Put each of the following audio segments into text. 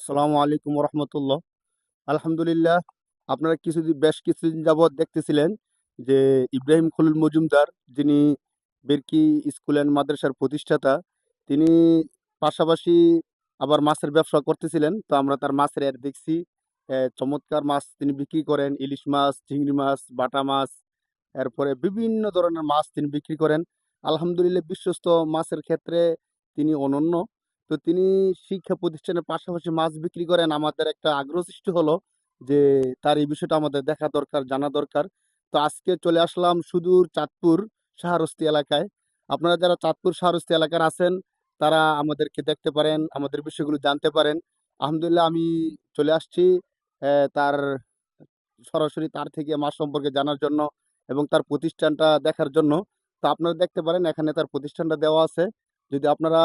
আসসালামু আলাইকুম রহমতুল্লাহ। আলহামদুলিল্লাহ। আপনারা বেশ কিছুদিন যাবৎ দেখতেছিলেন যে ইব্রাহিম খলিল মজুমদার, যিনি বেরকি স্কুল অ্যান্ড মাদ্রাসার প্রতিষ্ঠাতা, তিনি পাশাপাশি আবার মাছের ব্যবসা করতেছিলেন। তো আমরা তার মাছের অ্যাড দেখছি। চমৎকার মাছ তিনি বিক্রি করেন, ইলিশ মাছ, চিংড়ি মাছ, বাটা মাছ, এরপরে বিভিন্ন ধরনের মাছ তিনি বিক্রি করেন। আলহামদুলিল্লাহ, বিশ্বস্ত মাছের ক্ষেত্রে তিনি অনন্য। তো তিনি শিক্ষা প্রতিষ্ঠানের পাশাপাশি মাছ বিক্রি করেন। আমাদের একটা আগ্রহ সৃষ্টি হলো যে তার এই বিষয়টা আমাদের দেখা দরকার, জানা দরকার। তো আজকে চলে আসলাম সুদূর চাঁদপুর শাহরস্তি এলাকায়। আপনারা যারা চাঁদপুর শাহরস্তি এলাকার আছেন, তারা আমাদেরকে দেখতে পারেন, আমাদের বিষয়গুলো জানতে পারেন। আলহামদুলিল্লাহ, আমি চলে আসছি তার সরাসরি তার থেকে মাছ সম্পর্কে জানার জন্য এবং তার প্রতিষ্ঠানটা দেখার জন্য। তো আপনারা দেখতে পারেন এখানে তার প্রতিষ্ঠানটা দেওয়া আছে। যদি আপনারা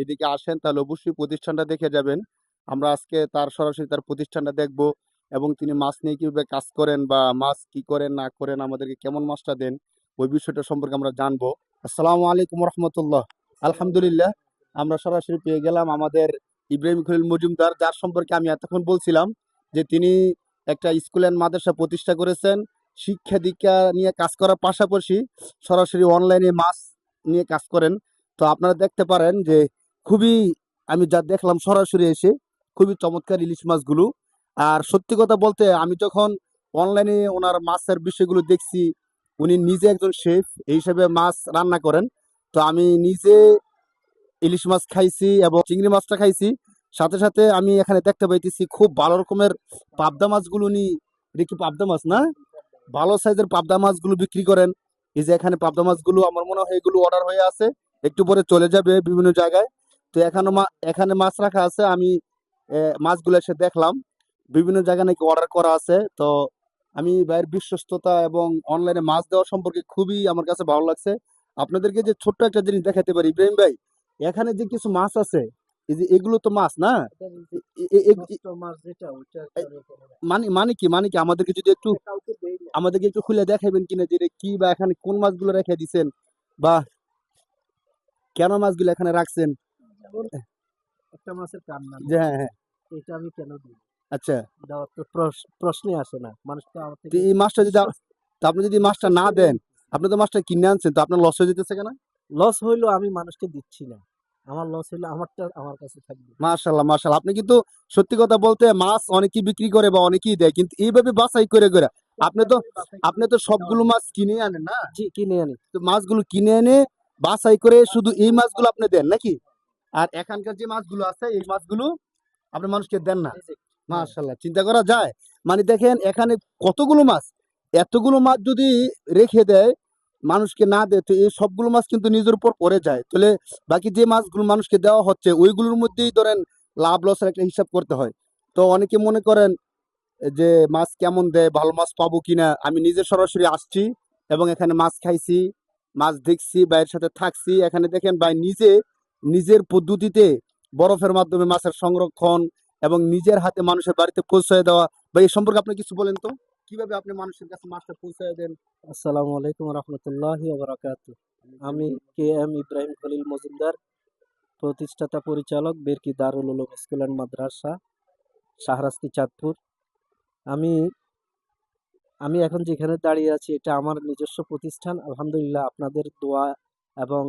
এদিকে আসেন তাহলে অবশ্যই প্রতিষ্ঠানটা দেখে যাবেন। আমরা আজকে তার সরাসরি তার প্রতিষ্ঠানটা দেখব এবং তিনি মাছ নিয়ে কিভাবে কাজ করেন বা মাছ কি করেন না করেন, আমাদেরকে কেমন মাছটা দেন, ওই বিষয়টা সম্পর্কে আমরা জানবো। আসসালামু আলাইকুম রহমতুল্লাহ। আলহামদুলিল্লাহ, আমরা সরাসরি পেয়ে গেলাম আমাদের ইব্রাহিম খলিল মজুমদার, যার সম্পর্কে আমি এতক্ষণ বলছিলাম যে তিনি একটা স্কুল অ্যান্ড মাদ্রাসা প্রতিষ্ঠা করেছেন। শিক্ষা দীক্ষা নিয়ে কাজ করার পাশাপাশি সরাসরি অনলাইনে মাছ নিয়ে কাজ করেন। তো আপনারা দেখতে পারেন যে খুবই, আমি যা দেখলাম সরাসরি এসে, খুবই চমৎকার ইলিশ মাছগুলো। আর সত্যি কথা বলতে, আমি যখন অনলাইনে ওনার মাছের বিষয়গুলো দেখছি, উনি নিজে একজন শেফ এই হিসাবে মাছ রান্না করেন। তো আমি নিজে ইলিশ মাছ খাইছি এবং চিংড়ি মাছটা খাইছি। সাথে সাথে আমি এখানে দেখতে পাইতেছি খুব ভালো রকমের পাবদা মাছগুলো উনি, এটা কি পাবদা মাছ না? ভালো সাইজের পাবদা মাছগুলো বিক্রি করেন। এই যে এখানে পাবদা মাছগুলো, আমার মনে হয় এগুলো অর্ডার হয়ে আছে, একটু পরে চলে যাবে বিভিন্ন জায়গায়। তো এখানে মাছ রাখা আছে। আমি মাছগুলো এসে দেখলাম বিভিন্ন জায়গায় নাকি অর্ডার করা আছে। তো আমি ভাইয়ের বিশ্বস্ততা এবং অনলাইনে মাছ দেওয়া সম্পর্কে খুবই আমার কাছে ভালো লাগছে। আপনাদেরকে যে ছোট্ট একটা জিনিস দেখাতে পারি ইব্রাহিম ভাই, এখানে যে কিছু মাছ আছে, এই যে এগুলো তো মাছ না? এ- এ- এ- এ- মানে কি আমাদেরকে যদি একটু, আমাদেরকে একটু খুলে দেখাবেন কিনা যে এটা কি, বা এখানে কোন মাছগুলো রেখে দিছেন, বা কেন মাছগুলো এখানে রাখছেন? যেমন একটা মাছের কান্না যে হ্যাঁ, হ্যাঁ। এটা আমি কেন দিই? আচ্ছা। দেওয়ার তো প্রশ্নই আসে না। মানুষ তো আমার তো থেকে এই মাছটা যদি বিশ্বাস তো আপনি যদি মাছটা বিশ্বাস না করে দেন, আপনি তো মাছটা কিনে আনছেন, তো আপনার লস হয়ে যেতেছে কেন? লস হইলো আমি মানুষকে দিচ্ছি না। আমার লস হইলে আমারটা আমার কাছে থাকবে। মাশাল্লাহ, মাশাল্লাহ, আপনি কিন্তু সত্যি কথা বলতে মাছ অনেকেই বিক্রি করে বা অনেকেই দেয়, কিন্তু এইভাবে বাছাই করে করে আপনি তো করে বাছাই করে আপনি তো দেওয়া সবগুলো যায়। মাছ কিনে আনেন না? জি, কিনে আনি। তো মাছগুলো কিনে এনে বাছাই করে শুধু এই মাছগুলো আপনি দেন নাকি? আর এখানকার যে মাছগুলো আছে এই মাছগুলো আপনি মানুষকে দেন না? রিজেক্ট। হ্যাঁ। মাশাল্লাহ, চিন্তা করা যায়। মানে দেখেন এখানে কতগুলো মাছ, এতগুলো মাছ যদি রেখে দেয়, মানুষকে না দেয়, তো এই সবগুলো মাছ কিন্তু নিজের উপর পড়ে যায়। তাহলে বাকি যে মাছগুলো মানুষকে দেওয়া হচ্ছে ওইগুলোর মধ্যেই ধরেন লাভ লসের একটা হিসাব করতে হয়। তো অনেকে মনে করেন যে মাছ কেমন দেয়, ভালো মাছ পাবো কিনা। আমি নিজে সরাসরি আসছি এবং এখানে মাছ খাইছি, মাছ দেখছি, ভাইয়ের সাথে থাকছি। এখানে দেখেন ভাই নিজে নিজের পদ্ধতিতে বরফের মাধ্যমে মাছের সংরক্ষণ এবং নিজের হাতে মানুষের বাড়িতে পৌঁছায় দেওয়া। ভাই এই সম্পর্কে আপনি কিছু বলেন তো, কিভাবে আপনি মানুষের কাছে মাছটা পৌঁছায় দেন? আসসালামু আলাইকুম ওয়া রাহমাতুল্লাহি ওয়া বারাকাতুহু। আমি কে এম ইব্রাহিম খলিল মজুমদার, প্রতিষ্ঠাতা পরিচালক বেরকি দারুল উলুম স্কুল অ্যান্ড মাদ্রাসা, শাহরাস্তি, চাঁদপুর। আমি আমি এখন যেখানে দাঁড়িয়ে আছি এটা আমার নিজস্ব প্রতিষ্ঠান। আলহামদুলিল্লাহ আপনাদের দোয়া এবং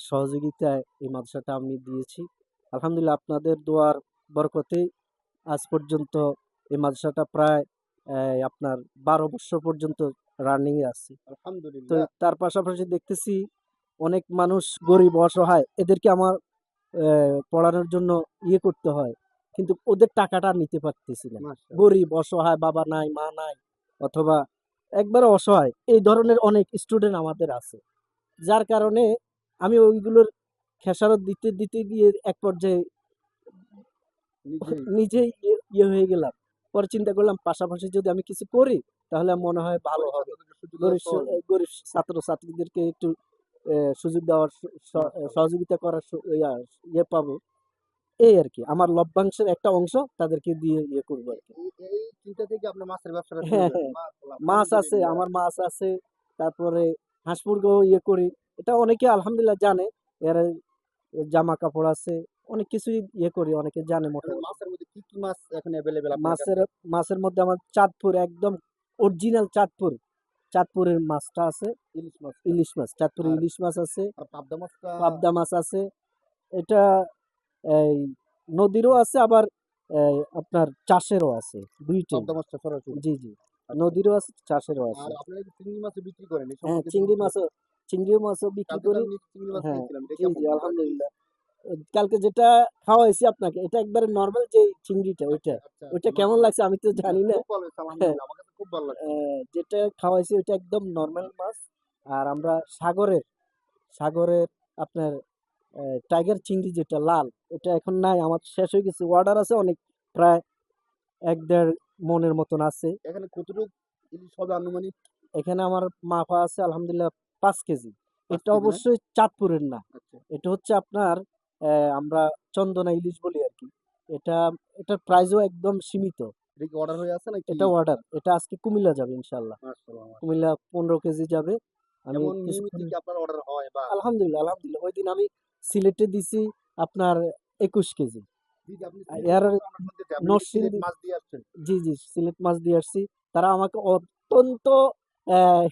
সহযোগিতায় এই মাদ্রাসাটা আমি দিয়েছি। আলহামদুলিল্লাহ আপনাদের দোয়ার বরকতেই আজ পর্যন্ত এই মাদ্রাসাটা প্রায় আপনার 12 বছর পর্যন্ত রানিং এ আছে। তো আলহামদুলিল্লাহ। তার পাশাপাশি দেখতেছি অনেক মানুষ গরিব অসহায়, এদেরকে আমার পড়ানোর জন্য ইয়ে করতে হয়, কিন্তু ওদের টাকাটা নিতে পারতেছি না। মাশাআল্লাহ। গরিব অসহায়, বাবা নাই মা নাই, অথবা একবারে অসহায়, এই ধরনের অনেক স্টুডেন্ট আমাদের আছে। যার কারণে আমি ওইগুলোর খেসারত দিতে দিতে গিয়ে এক পর্যায়ে নিজেই। নিজেই ইয়ে হয়ে গেলাম। পরে চিন্তা করলাম পাশাপাশি যদি আমি কিছু করি তাহলে মনে হয় ভালো গরিব হবে। ছাত্রদের সুযোগ দেওয়া সহজ। গরিব ছাত্র ছাত্রীদেরকে একটু সুযোগ দেওয়ার মাশাআল্লাহ। সহযোগিতা করার ইয়ে পাবো, এই আর কি। আমার লভ্যাংশের একটা অংশ তাদেরকে দিয়ে ইয়ে করবো আর কি। এই চিন্তা থেকে আপনি মাছের ব্যবসাটা শুরু হ্যাঁ, করেছেন। হ্যাঁ। মাশাআল্লাহ, মাছ আছে, আলহামদুলিল্লাহ। আমার মাছ আছে। তারপরে হাঁস মুরগিও ইয়ে করি। এটা অনেকে আলহামদুলিল্লাহ জানে। এর জামা কাপড় আছে, অনেক কিছুই ইয়ে করি, অনেকে জানে তাহলে মোটামুটি। মাছের মধ্যে কি কি মাছ এখন অ্যাভেলেবেল আপনার মাছের কাছে? মাছের মধ্যে আমার চাঁদপুর একদম অরিজিনাল চাঁদপুরের মাছটা আছে। ইলিশ মাছটা। ইলিশ মাছ, চাঁদপুরের আর ইলিশ মাছ আছে, আর পাবদা মাছটা? পাবদা মাছ আছে। এটা এই নদীরও আছে, আবার আপনার চাষেরও আছে, দুইটাই। পাবদা মাছটা সরাসরি? জি জি, আচ্ছা। নদীরও আছে, চাষেরও আছে। আর আপনারা কি চিংড়ি মাছও বিক্রি করেন? এই হ্যাঁ, সময় কিছু বিক্রি করেন? চিংড়ি মাছও বিক্রি কালকে তো করি। আমি চিংড়ি মাছ হ্যাঁ, নিয়েছিলাম, এটা জি কেমন জি, মজা কি? আলহামদুলিল্লাহ। কালকে যেটা খাওয়াইছি আপনাকে, এটা একবারে নর্মাল যে চিংড়িটা, আচ্ছা ওইটা আচ্ছা ওইটা আচ্ছা, কেমন মাশাআল্লাহ। লাগছে আমি তো না, জানি না। খুব ভালো হয়েছে আলহামদুলিল্লাহ, আমার কাছে খুব ভালো লাগছে। যেটা খাওয়াইছি ওইটা একদম নর্মাল মাছ। আর আমরা সাগরের আপনার টাইগার চিংড়ি যেটা লাল, এটা এখন নাই, আমার শেষ হয়ে গেছে। অর্ডার আছে অনেক, প্রায় ১-১.৫ মনের মতন আছে। এখানে কতটুকু ইলিশ হবে আনুমানিক? এখানে আমার মাপা আছে আলহামদুলিল্লাহ ৫ কেজি। ৫ এটা কেজি না? অবশ্যই চাঁদপুরের না। আচ্ছা। এটা হচ্ছে আপনার আমরা চন্দনা ইলিশ বলি আরকি। এটা এটার প্রাইসও একদম সীমিত। এটা কি অর্ডার হয়ে আছে নাকি? এটা অর্ডার। এটা আজকে কুমিল্লা যাবে ইনশাআল্লাহ। মাশাআল্লাহ, মাশাআল্লাহ। কুমিল্লা ১৫ কেজি যাবে। আমি এমন নিয়মিত কিছুক্ষণ কি আপনার অর্ডার হয় বা? আলহামদুলিল্লাহ। ওইদিন আমি সিলেটে দিছি আপনার ২১ কেজি। জি, জি, আপনি আর সিলেটে এর দিবেন তো আমরা শুনতে চাই। আপনি নাকি সিলেট নরসিংদী, মাছ দিয়ে আসছেন। জি জি, সিলেট মাছ দিয়ে আসছি। তারা আমাকে অত্যন্ত আহ,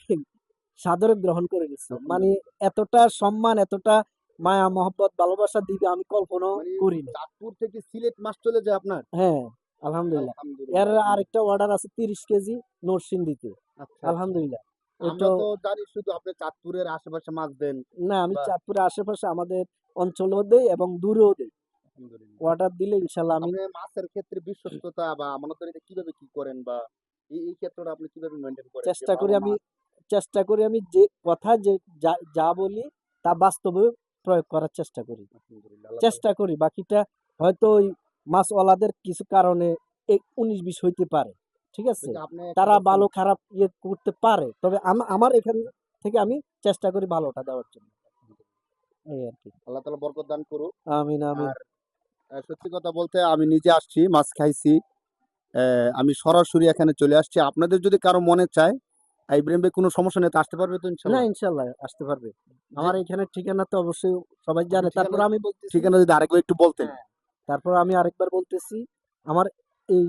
সাদরে গ্রহণ করে নিচ্ছে। মানে আলহামদুলিল্লাহ। এতটা সম্মান, এতটা মায়া মহব্বত ভালোবাসা দিবে আমি কল্পনাও মানে করিনি। চাঁদপুর থেকে সিলেট মাছ চলে যায় আপনার? হ্যাঁ, আলহামদুলিল্লাহ। এর আলহামদুলিল্লাহ, আলহামদুলিল্লাহ। আরেকটা অর্ডার আছে ৩০ কেজি নরসিংদীতে। আচ্ছা, আচ্ছা। আলহামদুলিল্লাহ। আমরা ওইটাও তো জানি শুধু আপনি চাঁদপুরের আশেপাশে মাছ দেন না, আমি বা। চাঁদপুরের আশেপাশে আমাদের অঞ্চলেও দেই এবং দূরেও দেই। আলহামদুলিল্লাহ। অর্ডার দিলে ইনশাল্লাহ আমি আপনি মাছের ক্ষেত্রে বিশ্বস্ততা বা আমানতদারিতা কিভাবে কি করেন বা এই ক্ষেত্রটা আপনি কিভাবে মেনটেন করেন যে চেষ্টা করি ভালো আমি মাছ? চেষ্টা করি আমি যে কথা যে যা যা বলি তা বাস্তবে প্রয়োগ করার চেষ্টা করি। আলহামদুলিল্লাহ, আল্লাহ তাআলা। বাকিটা হয়তো ওই মাছওয়ালাদের কিছু কারণে ১৯-২০ হইতে পারে। ঠিক ওই আছে? যে আপনি একটা তারা বলছেন। ভালো খারাপ ইয়ে করতে পারে। তবে আমার এখান থেকে আমি চেষ্টা করি ভালোটা দেওয়ার জন্য। এই আরকি। আল্লাহ তাআলা বরকত দান করুক। আমিন, আমিন। আর সত্যি কথা বলতে আমি নিজে আসছি, মাছ খাইছি। আমি সরাসরি এখানে চলে আসছি। আপনাদের যদি কারো মনে চায়, ইব্রাহিম ভাই কোনো সমস্যা নেই তো আসতে পারবে তো না, ইনশাল্লাহ? ইনশাআল্লাহ আসতে পারবে। যে আমার এখানে ঠিকানা তো অবশ্যই সবাই আপনি জানে। ঠিকানা তারপর আমি বলতেছি, ঠিকানা যদি আরেকবার একটু বলতেন। হ্যাঁ, তারপর আমি আরেকবার বলতেছি, আমার এই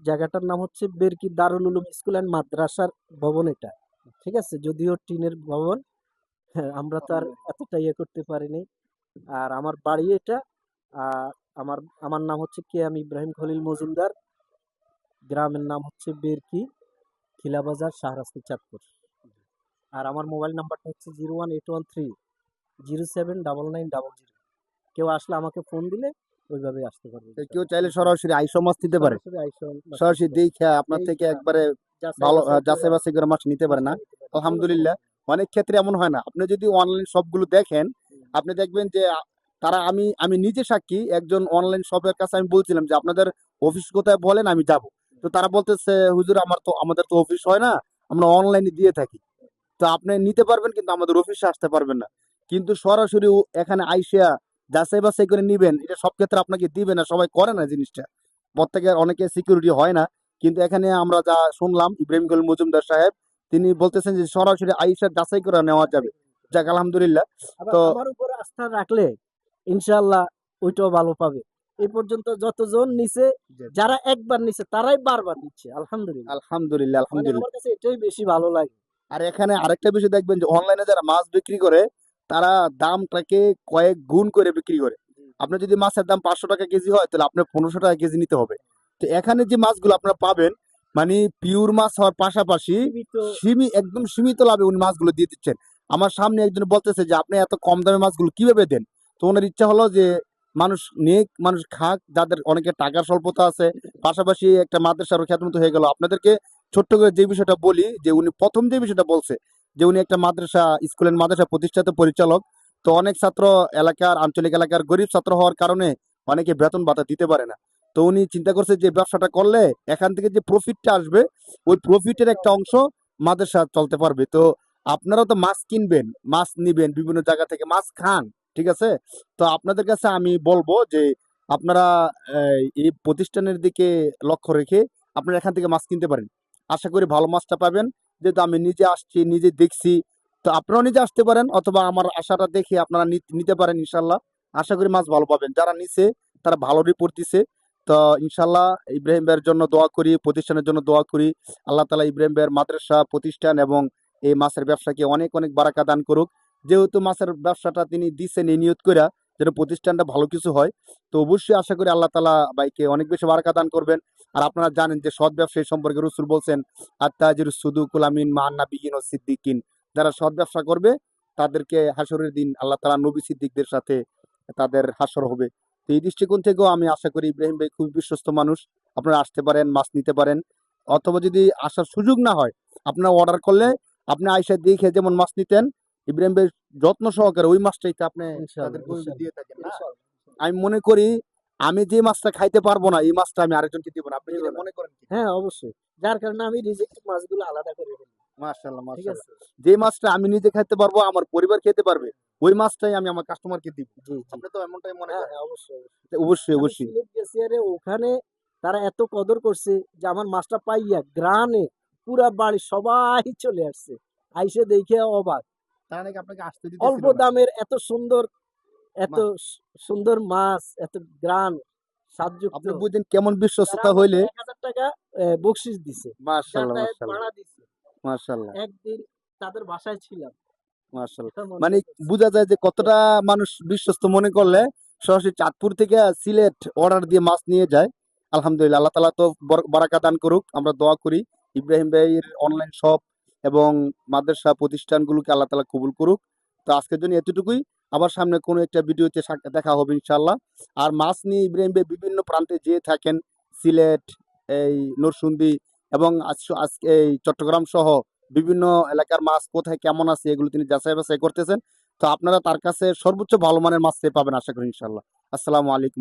জায়গাটার নাম হচ্ছে বেরকি দারুল উলুম স্কুল অ্যান্ড মাদ্রাসার ভবন এটা। ঠিক আছে? যদিও টিনের ভবন, হ্যাঁ, আমরা তো আর এতটা ইয়ে করতে পারিনি। আর আমার বাড়ি এটা। আর আমার আমার নাম হচ্ছে কেএম ইব্রাহিম খলিল মজুমদার। গ্রামের নাম হচ্ছে বেরকি, খিলাবাজার, শাহরাস্তি, চাঁদপুর। আর আমার মোবাইল নাম্বারটা হচ্ছে 01813 079900। কেউ আসলে আমাকে ফোন দিলে ওইভাবে আসতে পারবে তো কেউ ইনশাআল্লাহ। চাইলে সরাসরি আইসা মাছ নিতে পারে। সরাসরি আইসা মাছ সরাসরি নিতে পারবে। দেখে আপনার থেকে দেইখা একবারে যাচাই ভালো বাছাই করে যাচাই বাছাই করে মাছ নিতে পারে মাছটা না? নিতে পারবে। কোনো আলহামদুলিল্লাহ। সমস্যা নেই। অনেক ক্ষেত্রে এমন হয় না। আপনি যদি অনলাইন শপগুলো দেখেন, হুম, আপনি দেখবেন যে তারা আমি আমি নিজে সাক্ষী, একজন অনলাইন শপের কাছে আমি বলছিলাম যে আপনাদের অফিস কোথায় বলেন আমি যাব। তো তারা বলতেছে হুজুর আমাদের তো অফিস হয় না, আমরা অনলাইনে দিয়ে থাকি। তো আপনি নিতে পারবেন কিন্তু আমাদের অফিসে আসতে পারবেন না। কিন্তু সরাসরি এখানে আইসা যাচাই বাছাই করে নিবেন, এটা সব ক্ষেত্রে আপনাকে দিবে না, সবাই করে না জিনিসটা। প্রত্যেকের অনেকে সিকিউরিটি হয় না। কিন্তু এখানে আমরা যা শুনলাম ইব্রাহিম খলিল মজুমদার সাহেব, তিনি বলতেছেন যে সরাসরি আইসা যাচাই করে নেওয়া যাবে। যাক আলহামদুলিল্লাহ। আবার তো আমার উপর আস্থা রাখলে ইনশাআল্লাহ ওইটাও ভালো পাবে। এই পর্যন্ত যতজন নিছে, যারা একবার নিছে তারাই বারবার নিচ্ছে। আলহামদুলিল্লাহ। আলহামদুলিল্লাহ, মানে আমার আলহামদুলিল্লাহ। কাছে এটাই বেশি ভালো লাগে। আর এখানে আরেকটা বিষয় দেখবেন যে অনলাইনে যারা মাছ বিক্রি করে, তারা দামটাকে কয়েক গুণ করে বিক্রি করে। জি, আপনার যদি মাছের দাম ৫০০ টাকা কেজি হয়, তাহলে আপনার ১৫০০ টাকা কেজি নিতে হবে। তো এখানে যে মাছগুলো আপনারা পাবেন, মানে পিওর মাছ হওয়ার পাশাপাশি সীমিত। একদম সীমিত লাভে উনি মাছগুলো দিয়ে দিচ্ছেন। আমার সামনে একজন বলতেছে যে আপনি এত কম দামে মাছগুলো কিভাবে দেন? তো ওনার ইচ্ছা হলো যে মানুষ নিক, মানুষ খাক, যাদের অনেকের টাকার স্বল্পতা আছে, পাশাপাশি একটা মাদ্রাসারও খ্যাতমতো হয়ে গেল। আপনাদেরকে ছোট্ট করে যে বিষয়টা বলি, যে উনি প্রথম যে বিষয়টা বলছে যে উনি একটা মাদ্রাসা প্রতিষ্ঠাতা পরিচালক। তো অনেক ছাত্র এলাকার আঞ্চলিক এলাকার গরিব ছাত্র হওয়ার কারণে অনেকে বেতন ভাতা দিতে পারে না। তো উনি চিন্তা করছে যে ব্যবসাটা করলে এখান থেকে যে প্রফিটটা আসবে, ওই প্রফিটের একটা অংশ মাদ্রাসা চলতে পারবে। তো আপনারাও তো মাছ কিনবেন, মাছ নিবেন, বিভিন্ন জায়গা থেকে মাছ খান, ঠিক আছে? তো আপনাদের কাছে আমি বলবো যে আপনারা এই প্রতিষ্ঠানের দিকে লক্ষ্য রেখে আপনারা এখান থেকে মাছ কিনতে পারেন। আশা করি ভালো মাছটা পাবেন। যেহেতু আমি নিজে আসছি, নিজে দেখছি, তো আপনারাও নিজে আসতে পারেন, অথবা আমার আশাটা দেখে আপনারা নিতে পারেন ইনশাল্লাহ। আশা করি মাছ ভালো পাবেন। যারা নিছে তারা ভালো রিপোর্ট দিছে। তো ইনশাল্লাহ ইব্রাহিম ভাইয়ের জন্য দোয়া করি, প্রতিষ্ঠানের জন্য দোয়া করি। আল্লাহ তালা ইব্রাহিম ভাইয়ের মাদ্রাসা প্রতিষ্ঠান এবং এই মাছের ব্যবসাকে অনেক অনেক বারাকা দান করুক। যেহেতু মাছের ব্যবসাটা তিনি দিচ্ছেন এই নিয়ত কইরা যেন প্রতিষ্ঠানটা ভালো কিছু হয়, তো অবশ্যই আশা করি আল্লাহ তালা ভাইকে অনেক বেশি বারাকা দান করবেন। আর আপনারা জানেন যে সৎ ব্যবসায়ী সম্পর্কে রসুল বলছেন, আত্তাজির সুদুকুল আমিন মান্না বিগিন ও সিদ্দিকিন, যারা সৎ ব্যবসা করবে তাদেরকে হাসরের দিন আল্লাহ তালা নবী সিদ্দিকদের সাথে তাদের হাসর হবে। তো এই দৃষ্টিকোণ থেকেও আমি আশা করি ইব্রাহিম ভাই খুবই বিশ্বস্ত মানুষ। আপনারা আসতে পারেন, মাছ নিতে পারেন, অথবা যদি আসার সুযোগ না হয় আপনারা অর্ডার করলে আপনি আইসা দেখে যেমন মাছ নিতেন, ইব্রাহিম ভাই যত্ন সহকারে ওই মাছটাই তো আপনি ইনশাল্লাহ তাদেরকে ইনশাল্লাহ দিয়ে থাকেন না। ইনশাল্লাহ আমি মনে করি আমি যে মাছটা খাইতে পারবো না এই মাছটা আমি আরেকজনকে দিব না। আপনি কি দিব এটা না। মনে করেন কি? হ্যাঁ অবশ্যই, যার কারণে আমি রিজেক্টেড মাছগুলো আলাদা করে ফেলি। মাশাআল্লাহ, ঠিক মাশাআল্লাহ। আছে। যে মাছটা আমি নিজে খাইতে পারবো, আমার পরিবার খেতে পারবে, ওই মাছটাই আমি আমার কাস্টমারকে দিব। জি জি। আপনি তো এমনটাই মনে হ্যাঁ করেন। হ্যাঁ, অবশ্যই অবশ্যই। তো অবশ্যই, আমি অবশ্যই। সিলেট গেছি, আরে ওখানে তারা এত কদর করছে যে আমার মাছটা পাইয়া গ্রানে পুরা বাড়ি সবাই চলে আসছে, আইসে দেখে অবাক। তারা নাকি আপনাকে আসতে অল্প দিতেছিল না। দামের এত সুন্দর, এত মা সুন্দর মাছ, এত গ্রান স্বাদযুক্ত, আপনি বুঝেন কেমন তারা বিশ্বস্ততা আমাকে হইলে। ১,০০০ টাকা বকশিস দিছে, মাশাআল্লাহ, যাতায়াত মাশাআল্লাহ, ভাড়া দিছে। মাশাআল্লাহ, একদিন তাদের বাসায় ছিলাম, মাশাআল্লাহ। এটা মনে মানে করছি। বোঝা যায় যে কতটা মানুষ বিশ্বস্ত মনে করলে সরাসরি চাঁদপুর থেকে সিলেট অর্ডার দিয়ে মাছ নিয়ে যায়। আলহামদুলিল্লাহ, আল্লাহ তাআলা তো বারাকা দান করুক। আমরা দোয়া করি ইব্রাহিম ভাইয়ের অনলাইন শপ এবং মাদ্রাসা প্রতিষ্ঠানগুলোকে আল্লাহ তাআলা কবুল করুক। তো আজকের জন্য এতটুকুই। আবার সামনে কোনো একটা ভিডিওতে দেখা হবে ইনশাআল্লাহ। আর মাছ নিয়ে ইব্রাহিম ভাই বিভিন্ন প্রান্তে যেয়ে থাকেন, সিলেট, এই নরসিংদী এবং আজকে এই চট্টগ্রাম সহ বিভিন্ন এলাকার মাছ কোথায় কেমন আছে এগুলো তিনি যাচাই বাছাই করতেছেন। তো আপনারা তার কাছে সর্বোচ্চ ভালো মানের মাছ পেয়ে পাবেন আশা করি ইনশাআল্লাহ। আসসালামু আলাইকুম।